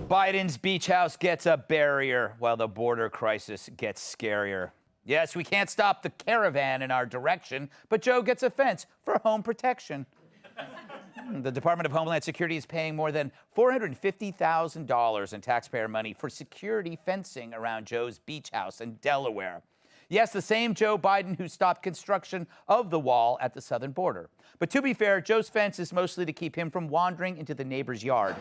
Biden's beach house gets a barrier while the border crisis gets scarier. Yes, we can't stop the caravan in our direction, but Joe gets a fence for home protection. The Department of Homeland Security is paying more than $450,000 in taxpayer money for security fencing around Joe's beach house in Delaware. Yes, the same Joe Biden who stopped construction of the wall at the southern border. But to be fair, Joe's fence is mostly to keep him from wandering into the neighbor's yard.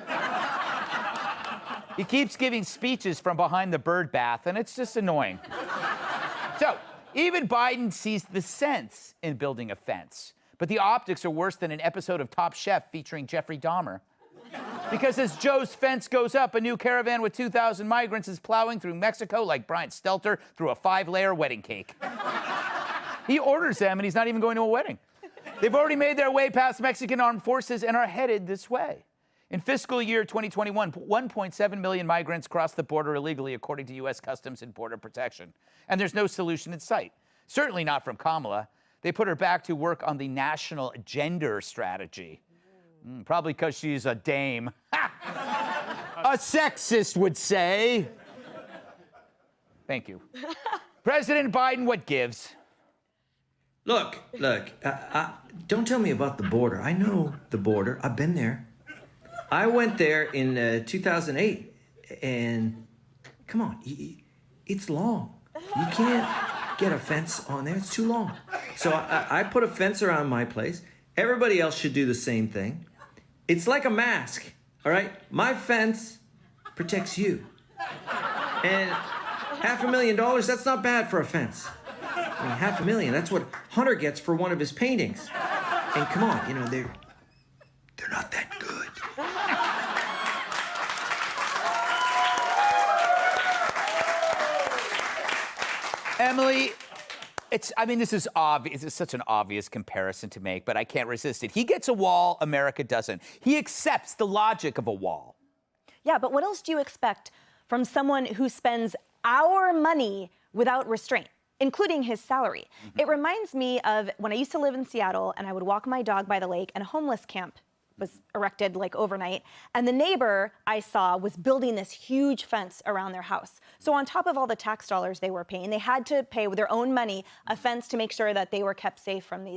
He keeps giving speeches from behind the bird bath, and it's just annoying. So, even Biden sees the sense in building a fence. But the optics are worse than an episode of Top Chef featuring Jeffrey Dahmer. Because as Joe's fence goes up, a new caravan with 2,000 migrants is plowing through Mexico like Brian Stelter through a 5-layer wedding cake. He orders them, and he's not even going to a wedding. They've already made their way past Mexican armed forces and are headed this way. In fiscal year 2021, 1.7 million migrants crossed the border illegally, according to U.S. Customs and Border Protection. And there's no solution in sight. Certainly not from Kamala. They put her back to work on the national gender strategy. Probably because she's a dame. A sexist would say. Thank you. President Biden, what gives? Look, don't tell me about the border. I know the border. I've been there. I went there in 2008, and come on, it's long. You can't get a fence on there. It's too long. So I put a fence around my place. Everybody else should do the same thing. It's like a mask, all right? My fence protects you. And $500,000, that's not bad for a fence. I mean, $500,000, that's what Hunter gets for one of his paintings. And come on, you know, they're not that good. Emily, this is obvious. It's such an obvious comparison to make, but I can't resist it. He gets a wall, America doesn't. He accepts the logic of a wall. Yeah, but what else do you expect from someone who spends our money without restraint, including his salary? It reminds me of when I used to live in Seattle and I would walk my dog by the lake and a homeless camp was erected like overnight. And the neighbor I saw was building this huge fence around their house. So on top of all the tax dollars they were paying, they had to pay with their own money a fence to make sure that they were kept safe from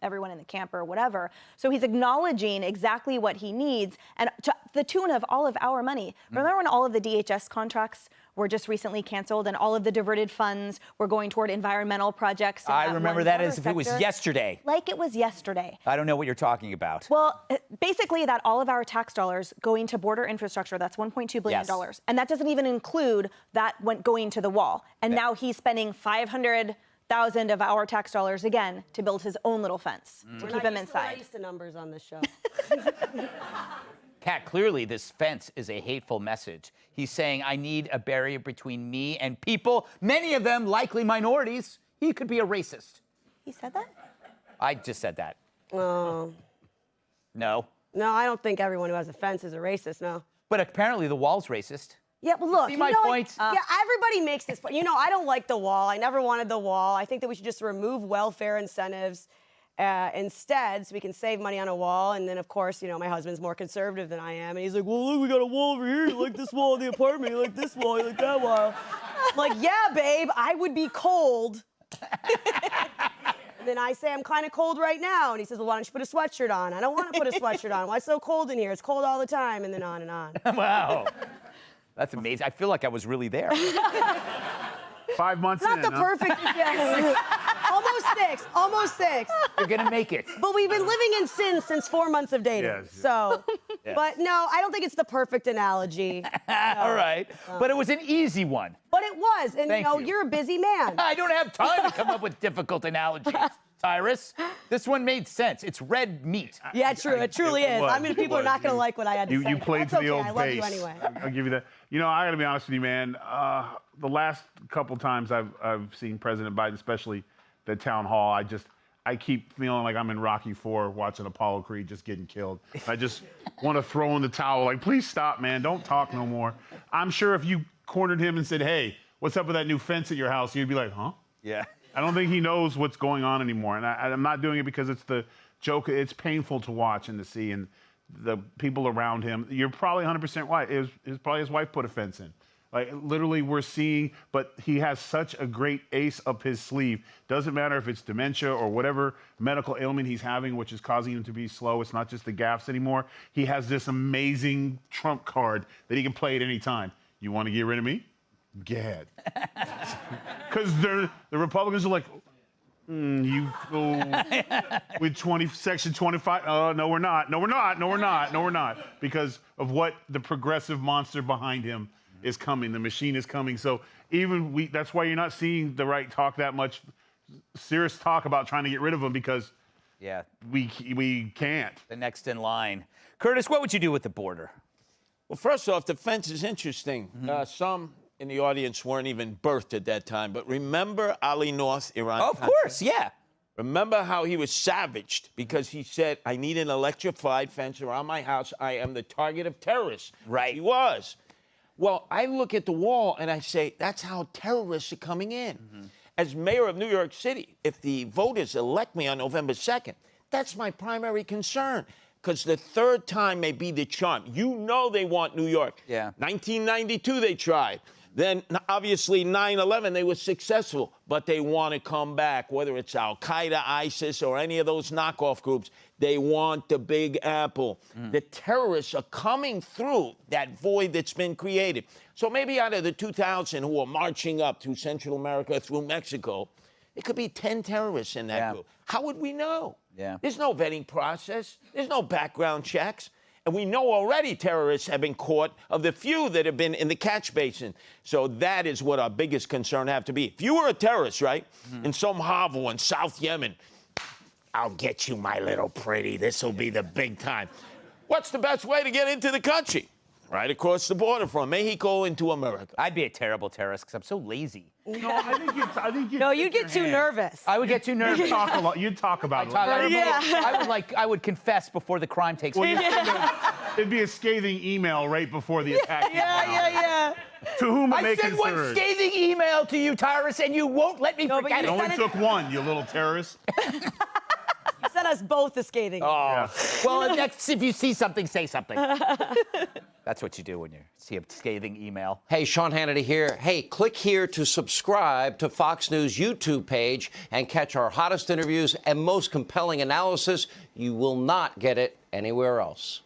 everyone in the camp or whatever. So he's acknowledging exactly what he needs and to the tune of all of our money. Remember when all of the DHS contracts were just recently canceled and all of the diverted funds were going toward environmental projects? I remember that as if it was yesterday. Like it was yesterday. I don't know what you're talking about. Well, basically that all of our tax dollars going to border infrastructure, that's $1.2 billion. Yes. And that doesn't even include that going to the wall. And now he's spending $500,000 of our tax dollars again to build his own little fence to keep him inside. We're not used to numbers on this show. Kat, clearly this fence is a hateful message. He's saying, I need a barrier between me and people, many of them likely minorities. He could be a racist. He said that? I just said that. Oh. No? No, I don't think everyone who has a fence is a racist, no. But apparently the wall's racist. Yeah, but look, see my point? Yeah, everybody makes this point. You know, I don't like the wall. I never wanted the wall. I think that we should just remove welfare incentives instead, so we can save money on a wall. And then, of course, you know, my husband's more conservative than I am, and he's like, "Well, look, we got a wall over here. You like this wall in the apartment? You like this wall? You like that wall?" I'm like, "Yeah, babe, I would be cold." And then I say, "I'm kind of cold right now," and he says, "Well, why don't you put a sweatshirt on?" I don't want to put a sweatshirt on. Why it's so cold in here? It's cold all the time, and then on and on. Wow. That's amazing. I feel like I was really there. 5 months Not in, the perfect, yeah. Almost six. You're gonna make it. But we've been living in sin since 4 months of dating. Yes. So, Yes. But no, I don't think it's the perfect analogy. All right. But it was an easy one. But it was, and Thank you. you're a busy man. I don't have time to come up with difficult analogies, Tyrus. This one made sense. It's red meat. Yeah, true. It truly is. was, I mean, people are not going to like what I had to say. You played That's to the okay. old I love base. you anyway. I'll give you that. You know, I got to be honest with you, man. The last couple times I've seen President Biden, especially the town hall, I keep feeling like I'm in Rocky IV watching Apollo Creed just getting killed. I just want to throw in the towel, like, please stop, man. Don't talk no more. I'm sure if you cornered him and said, hey, what's up with that new fence at your house? You'd be like, huh? Yeah. I don't think he knows what's going on anymore. And I'm not doing it because it's the joke. It's painful to watch and to see. And the people around him. You're probably 100% right. It was probably his wife put a fence in. Like, literally, we're seeing, but he has such a great ace up his sleeve. Doesn't matter if it's dementia or whatever medical ailment he's having, which is causing him to be slow. It's not just the gaffes anymore. He has this amazing trump card that he can play at any time. You want to get rid of me? Go ahead. Because the Republicans are like, you go with Section 25. No, we're not. No, we're not. No, we're not. No, we're not. Because of what the progressive monster behind him is coming. The machine is coming. So even that's why you're not seeing the right talk that much serious talk about trying to get rid of him, because we can't. The next in line. Curtis, what would you do with the border? Well, first off, the fence is interesting. Some in the audience weren't even birthed at that time, but remember Ali North, Iran? Oh, of course, yeah. Remember how he was savaged because he said, I need an electrified fence around my house. I am the target of terrorists. Right. He was. Well, I look at the wall and I say, that's how terrorists are coming in. As mayor of New York City, if the voters elect me on November 2nd, that's my primary concern, because the third time may be the charm. You know they want New York. Yeah. 1992 they tried. Then, obviously, 9/11, they were successful, but they want to come back, whether it's Al-Qaeda, ISIS, or any of those knockoff groups. They want the Big Apple. The terrorists are coming through that void that's been created. So maybe out of the 2,000 who are marching up through Central America, through Mexico, it could be 10 terrorists in that group. How would we know? There's no vetting process. There's no background checks. And we know already terrorists have been caught of the few that have been in the catch basin. So that is what our biggest concern have to be. If you were a terrorist, right, in some hovel in South Yemen, I'll get you, my little pretty. This will be the big time. What's the best way to get into the country? Right across the border from Mexico into America. I'd be a terrible terrorist because I'm so lazy. No, I think you'd get too nervous. I would get too nervous. You'd talk a lot. You'd talk about it. I would confess before the crime takes place. It'd be a scathing email right before the attack. Yeah. To whom it may I sent one concern. scathing email to you, Tyrus, and you won't let me forget It it. only took one, you little terrorist. You sent us both the scathing. Well, next, if you see something, say something. That's what you do when you see a scathing email. Hey, Sean Hannity here. Hey, click here to subscribe to Fox News YouTube page and catch our hottest interviews and most compelling analysis. You will not get it anywhere else.